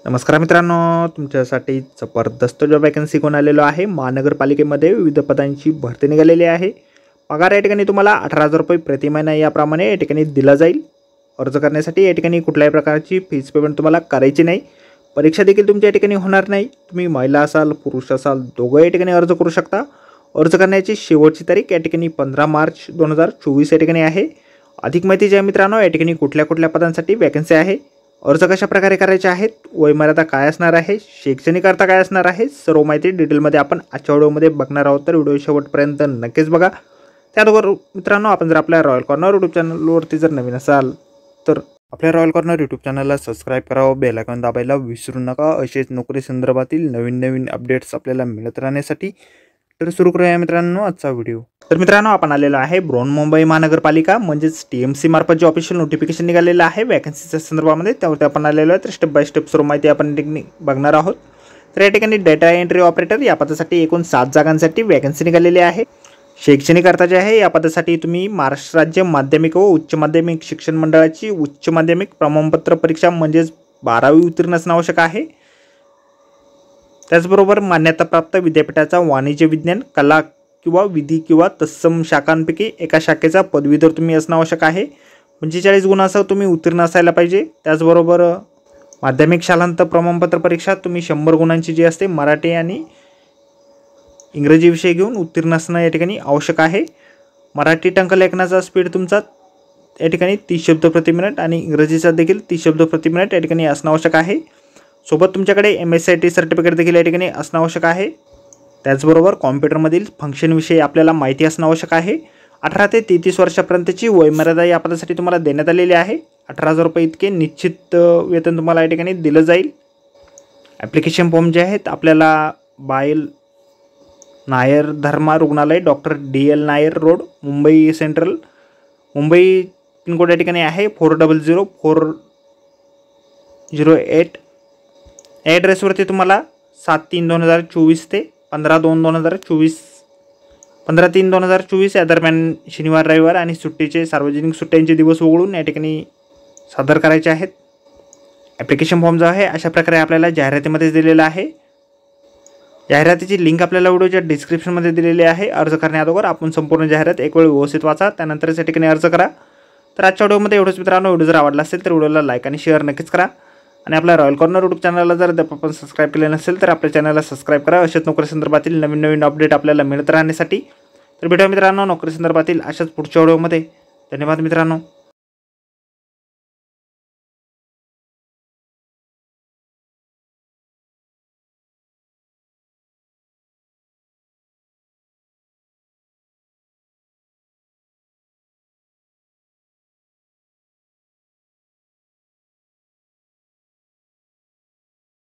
नमस्कार मित्रांनो, तुमच्यासाठी जबरदस्त जॉब वॅकन्सी घेऊन आलेलो आहे। महानगरपालिकेमध्ये विविध पदांची भरती निघालेली आहे। पगार या ठिकाणी तुम्हाला 18,000 रुपये प्रति महिना याप्रमाणे या ठिकाणी दिला जाईल। अर्ज करण्यासाठी या ठिकाणी कुठल्याही प्रकारची फीस पेमेंट तुम्हाला करायची नाही। परीक्षा देखील तुमच्या या ठिकाणी होणार नाही। तुम्ही महिला असाल पुरुष असाल दोघं या ठिकाणी अर्ज करू शकता। अर्ज करण्याची शेवटची तारीख या ठिकाणी 15 मार्च 2024 या ठिकाणी आहे। अधिक माहिती जी आहे मित्रांनो, या ठिकाणी कुठल्या पदांसाठी वॅकन्सी आहे, अर्ज कशा प्रकारे करायचे आहेत, वयमर्यादा काय असणार आहे, शैक्षणिक अर्थ काय असणार आहे, सर्व माहिती डिटेलमध्ये आपण आजच्या व्हिडिओमध्ये बघणार आहोत। तर व्हिडिओ शेवटपर्यंत नक्कीच बघा। त्याचबरोबर मित्रांनो, आपण जर आपल्या रॉयल कॉर्नर यूट्यूब चॅनलवरती जर नवीन असाल तर आपल्या रॉयल कॉर्नर यूट्यूब चॅनलला सबस्क्राईब करावं, बेल आयकॉन दाबायला विसरू नका। असेच नोकरी संदर्भातील नवीन अपडेट्स आपल्याला मिळत राहण्यासाठी। तर सुरू करूया मित्रांनो आजचा व्हिडिओ। तर मित्रांनो, आपण आलेलो आहे बृहन्मुंबई महानगरपालिका म्हणजेच TMC मार्फत जे ऑफिशियल नोटिफिकेशन निघालेलं आहे वॅकन्सीच्या संदर्भामध्ये, त्यावरती आपण आलेलो आहे। तर स्टेप बाय स्टेप सर्व माहिती आपण बघणार आहोत। तर या ठिकाणी डेटा एंट्री ऑपरेटर या पदासाठी एकूण 7 जागांसाठी वॅकन्सी निघालेली आहे। शैक्षणिक अर्थ जे आहे, या पदासाठी तुम्ही महाराष्ट्र राज्य माध्यमिक व उच्च माध्यमिक शिक्षण मंडळाची उच्च माध्यमिक प्रमाणपत्र परीक्षा म्हणजेच 12वी उत्तीर्ण असणे आवश्यक आहे। त्याचबरोबर मान्यताप्राप्त विद्यापीठाचा वाणिज्य विज्ञान कला किंवा विधी किंवा तत्सम शाखांपैकी एका शाखेचा पदवीधर तुम्ही असणे आवश्यक आहे। 45 गुणांसह तुम्ही उत्तीर्ण असायला पाहिजे। त्याचबरोबर माध्यमिक शालांत प्रमाणपत्र परीक्षा तुम्ही 100 गुणांची जी असते मराठी आणि इंग्रजी विषय घेऊन उत्तीर्ण असणं या ठिकाणी आवश्यक आहे। मराठी टंकलेखनाचा स्पीड तुमचा या ठिकाणी 30 शब्द प्रति मिनिट आणि इंग्रजीचा देखील 30 शब्द प्रति मिनिट या ठिकाणी असणं आवश्यक आहे। सोबत तुमच्याकडे MSIT सर्टिफिकेट देखील या ठिकाणी असणं आवश्यक आहे। त्याचबरोबर कॉम्प्युटरमधील फंक्शनविषयी आपल्याला माहिती असणं आवश्यक आहे। 18 ते 33 वर्षापर्यंतची वयमर्यादा या पदासाठी तुम्हाला देण्यात आलेली आहे। 18,000 रुपये इतके निश्चित वेतन तुम्हाला या ठिकाणी दिलं जाईल। ॲप्लिकेशन फॉर्म जे आहेत आपल्याला बायल नायर धर्मा रुग्णालय doctor DL Nair road Mumbai central Mumbai pin code या ठिकाणी आहे 400408 या ॲड्रेसवरती तुम्हाला 7/3/2024 ते 15/2/2024 15/3/2024 या दरम्यान शनिवार रविवार आणि सुट्टीचे सार्वजनिक सुट्ट्यांचे दिवस वगळून या ठिकाणी सादर करायचे आहेत। ॲप्लिकेशन फॉर्म जो आहे अशा प्रकारे आपल्याला जाहिरातीमध्ये दिलेला आहे। जाहिरातीची लिंक आपल्याला व्हिडिओच्या डिस्क्रिप्शनमध्ये दिलेली आहे। अर्ज करण्याअगोदर आपण संपूर्ण जाहिरात एक वेळ व्यवस्थित वाचा, त्यानंतरच या ठिकाणी अर्ज करा। तर आजच्या व्हिडिओमध्ये एवढंच मित्रांनो। व्हिडिओ जर आवडला असेल तर व्हिडिओला लाईक आणि शेअर नक्कीच करा आणि आपल्या रॉयल कॉर्नर यूट्यूब चॅनलला जर आपण सबस्क्राईब केले नसेल तर आपल्या चॅनलला सबस्क्राईब करा। अशाच नोकरी संदर्भातील नवीन अपडेट आपल्याला मिळत राहण्यासाठी। तर भेटूया मित्रांनो नोकरी संदर्भातील अशाच पुढच्या व्हिडिओमध्ये। धन्यवाद मित्रांनो।